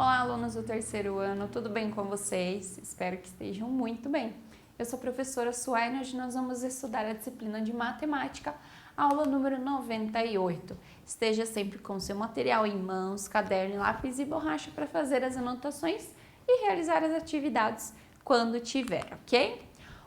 Olá, alunos do terceiro ano, tudo bem com vocês? Espero que estejam muito bem. Eu sou a professora Suaine e hoje nós vamos estudar a disciplina de matemática, aula número 98. Esteja sempre com seu material em mãos, caderno, lápis e borracha para fazer as anotações e realizar as atividades quando tiver, ok?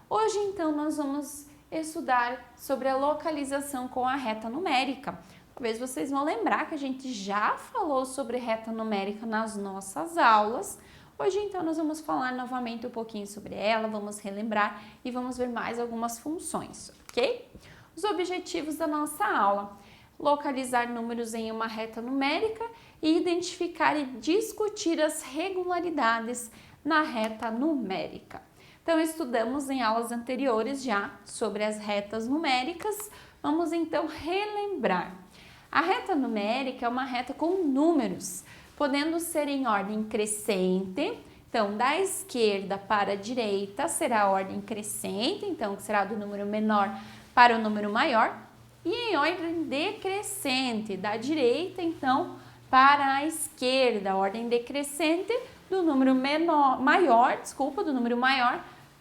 Hoje, então, nós vamos estudar sobre a localização com a reta numérica. Talvez vocês vão lembrar que a gente já falou sobre reta numérica nas nossas aulas. Hoje, então, nós vamos falar novamente um pouquinho sobre ela, vamos relembrar e vamos ver mais algumas funções, ok? Os objetivos da nossa aula: localizar números em uma reta numérica e identificar e discutir as regularidades na reta numérica. Então, estudamos em aulas anteriores já sobre as retas numéricas. Vamos, então, relembrar. A reta numérica é uma reta com números, podendo ser em ordem crescente. Então, da esquerda para a direita será a ordem crescente, então, que será do número menor para o número maior. E em ordem decrescente, da direita, então, para a esquerda, a ordem decrescente do número maior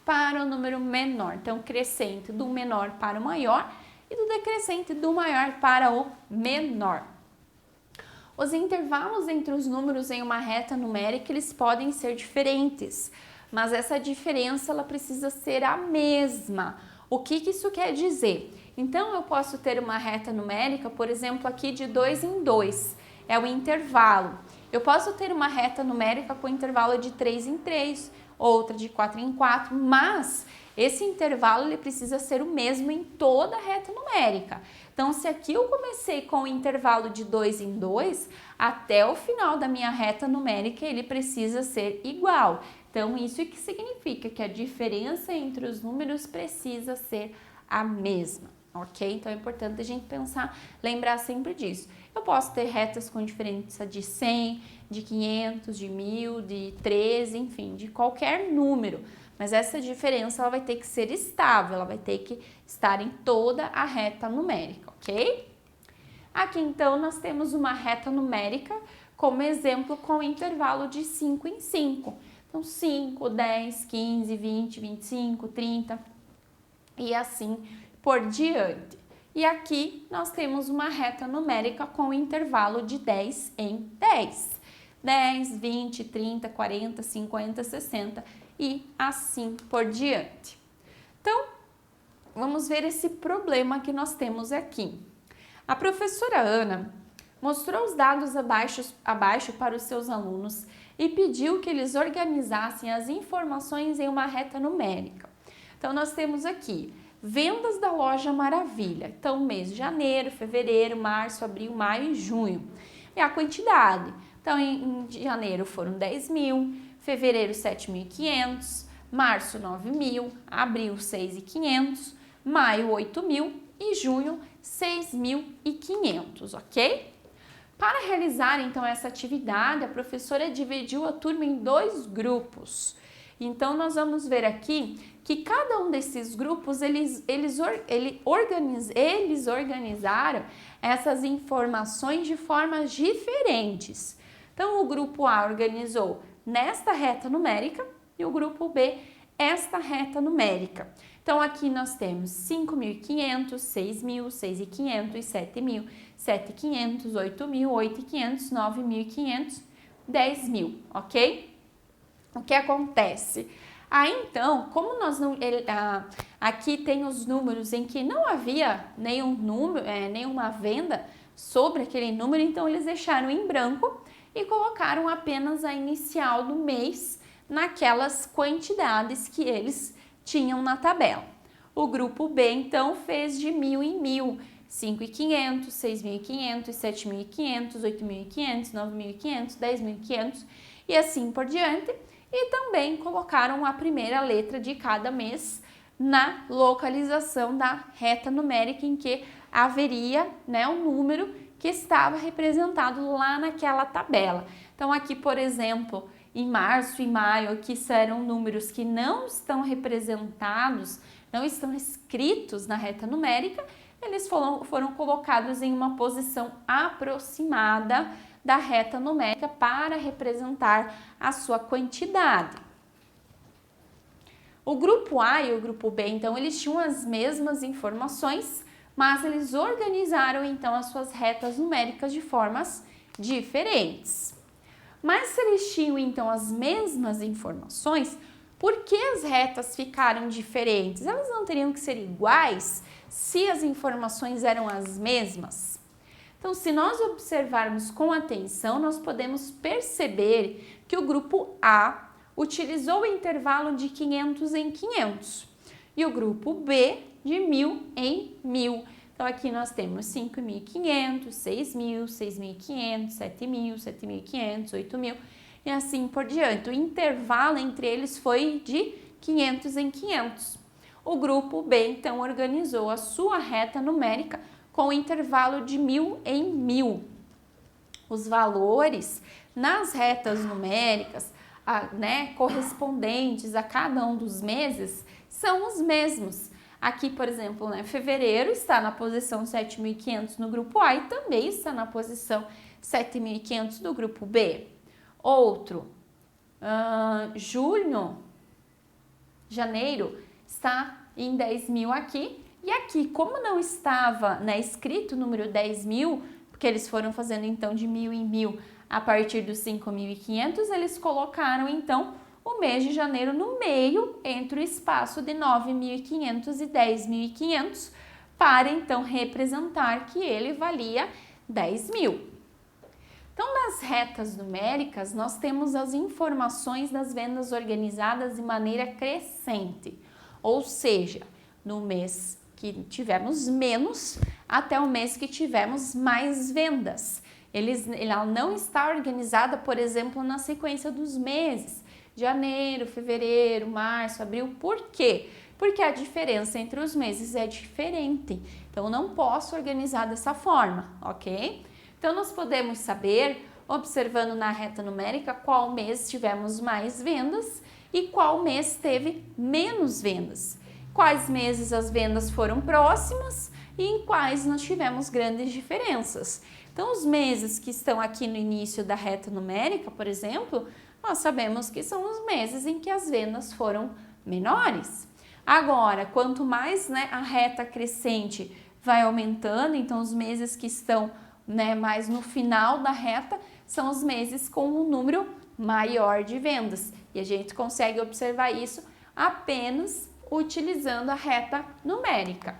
para o número menor. Então, crescente do menor para o maior e do decrescente do maior para o menor. Os intervalos entre os números em uma reta numérica, eles podem ser diferentes, mas essa diferença ela precisa ser a mesma. O que isso quer dizer? Então, eu posso ter uma reta numérica, por exemplo, aqui de 2 em 2, é o intervalo. Eu posso ter uma reta numérica com intervalo de 3 em 3, outra de 4 em 4, mas esse intervalo ele precisa ser o mesmo em toda a reta numérica. Então, se aqui eu comecei com o intervalo de 2 em 2, até o final da minha reta numérica ele precisa ser igual. Então, isso que significa que a diferença entre os números precisa ser a mesma, ok? Então, é importante a gente pensar, lembrar sempre disso. Eu posso ter retas com diferença de 100, de 500, de 1000, de 13, enfim, de qualquer número. Mas essa diferença ela vai ter que ser estável, ela vai ter que estar em toda a reta numérica, ok? Aqui, então, nós temos uma reta numérica como exemplo com intervalo de 5 em 5. Então, 5, 10, 15, 20, 25, 30 e assim por diante. E aqui nós temos uma reta numérica com intervalo de 10 em 10. 10, 20, 30, 40, 50, 60 e assim por diante. Então, vamos ver esse problema que nós temos aqui. A professora Ana mostrou os dados abaixo para os seus alunos e pediu que eles organizassem as informações em uma reta numérica. Então, nós temos aqui vendas da loja Maravilha. Então, mês de janeiro, fevereiro, março, abril, maio e junho. E a quantidade. Então, em janeiro foram 10 mil, fevereiro 7.500, março 9.000, abril 6.500, maio 8.000 e junho 6.500, ok? Para realizar, então, essa atividade, a professora dividiu a turma em 2 grupos. Então, nós vamos ver aqui que cada um desses grupos, eles organizaram essas informações de formas diferentes. Então, o grupo A organizou nesta reta numérica e o grupo B esta reta numérica. Então, aqui nós temos 5.500, 6.000, 6.500, 7.000, 7.500, 8.000, 8.500, 9.500, 10.000, ok? O que acontece? Então, como nós não... aqui tem os números em que não havia nenhuma venda sobre aquele número, então eles deixaram em branco e colocaram apenas a inicial do mês naquelas quantidades que eles tinham na tabela. O grupo B, então, fez de 1.000 em 1.000, 5.500, 6.500, 7.500, 8.500, 9.500, 10.500 e assim por diante. E também colocaram a primeira letra de cada mês na localização da reta numérica em que haveria, o número que estava representado lá naquela tabela. Então, aqui, por exemplo, em março e maio, que serão números que não estão representados, não estão escritos na reta numérica, eles foram colocados em uma posição aproximada da reta numérica para representar a sua quantidade. O grupo A e o grupo B, então, eles tinham as mesmas informações, mas eles organizaram, então, as suas retas numéricas de formas diferentes. Mas se eles tinham, então, as mesmas informações, por que as retas ficaram diferentes? Elas não teriam que ser iguais se as informações eram as mesmas? Então, se nós observarmos com atenção, nós podemos perceber que o grupo A utilizou o intervalo de 500 em 500 e o grupo B de 1000 em 1000. Então, aqui nós temos 5.500, 6.000, 6.500, 7.000, 7.500, 8.000 e assim por diante. O intervalo entre eles foi de 500 em 500. O grupo B, então, organizou a sua reta numérica com o intervalo de 1000 em 1000. Os valores nas retas numéricas, correspondentes a cada um dos meses, são os mesmos. Aqui, por exemplo, fevereiro está na posição 7.500 no grupo A e também está na posição 7.500 do grupo B. Outro, janeiro está em 10.000 aqui. E aqui, como não estava escrito o número 10.000, porque eles foram fazendo então de 1000 em 1000 a partir dos 5.500, eles colocaram então o mês de janeiro no meio, entre o espaço de 9.500 e 10.500, para então representar que ele valia 10.000. Então, nas retas numéricas, nós temos as informações das vendas organizadas de maneira crescente, ou seja, no mês que tivemos menos até o mês que tivemos mais vendas. Ela não está organizada, por exemplo, na sequência dos meses, janeiro, fevereiro, março, abril. Por quê? Porque a diferença entre os meses é diferente. Então, eu não posso organizar dessa forma, ok? Então, nós podemos saber, observando na reta numérica, qual mês tivemos mais vendas e qual mês teve menos vendas. Quais meses as vendas foram próximas e em quais nós tivemos grandes diferenças. Então, os meses que estão aqui no início da reta numérica, por exemplo, nós sabemos que são os meses em que as vendas foram menores. Agora, quanto mais a reta crescente vai aumentando, então os meses que estão mais no final da reta são os meses com um número maior de vendas. E a gente consegue observar isso apenas utilizando a reta numérica.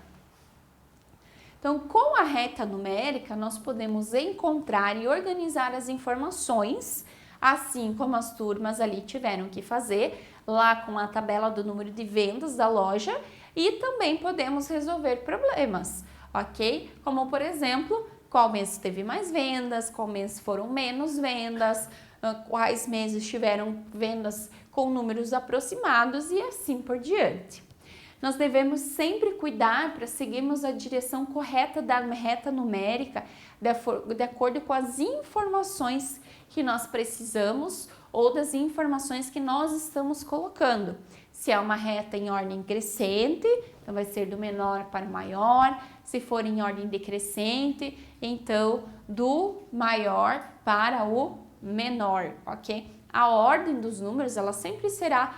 Então, com a reta numérica, nós podemos encontrar e organizar as informações, assim como as turmas ali tiveram que fazer, lá com a tabela do número de vendas da loja, e também podemos resolver problemas, ok? Como, por exemplo, qual mês teve mais vendas, qual mês foram menos vendas, quais meses tiveram vendas com números aproximados e assim por diante. Nós devemos sempre cuidar para seguirmos a direção correta da reta numérica de acordo com as informações que nós precisamos ou das informações que nós estamos colocando. Se é uma reta em ordem crescente, então vai ser do menor para o maior. Se for em ordem decrescente, então do maior para o menor, ok? A ordem dos números, ela sempre será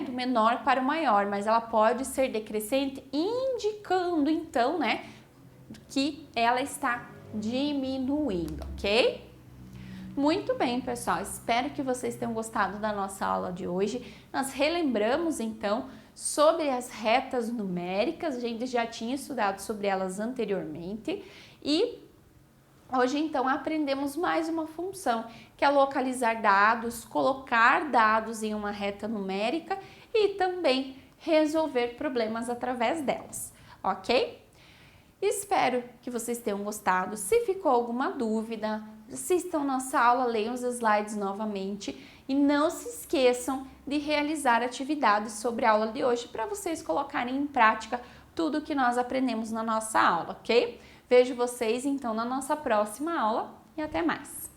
do menor para o maior, mas ela pode ser decrescente, indicando então, que ela está diminuindo, ok? Muito bem, pessoal, espero que vocês tenham gostado da nossa aula de hoje. Nós relembramos então sobre as retas numéricas, a gente já tinha estudado sobre elas anteriormente e hoje, então, aprendemos mais uma função, que é localizar dados, colocar dados em uma reta numérica e também resolver problemas através delas, ok? Espero que vocês tenham gostado. Se ficou alguma dúvida, assistam nossa aula, leiam os slides novamente e não se esqueçam de realizar atividades sobre a aula de hoje para vocês colocarem em prática tudo que nós aprendemos na nossa aula, ok? Vejo vocês então na nossa próxima aula e até mais!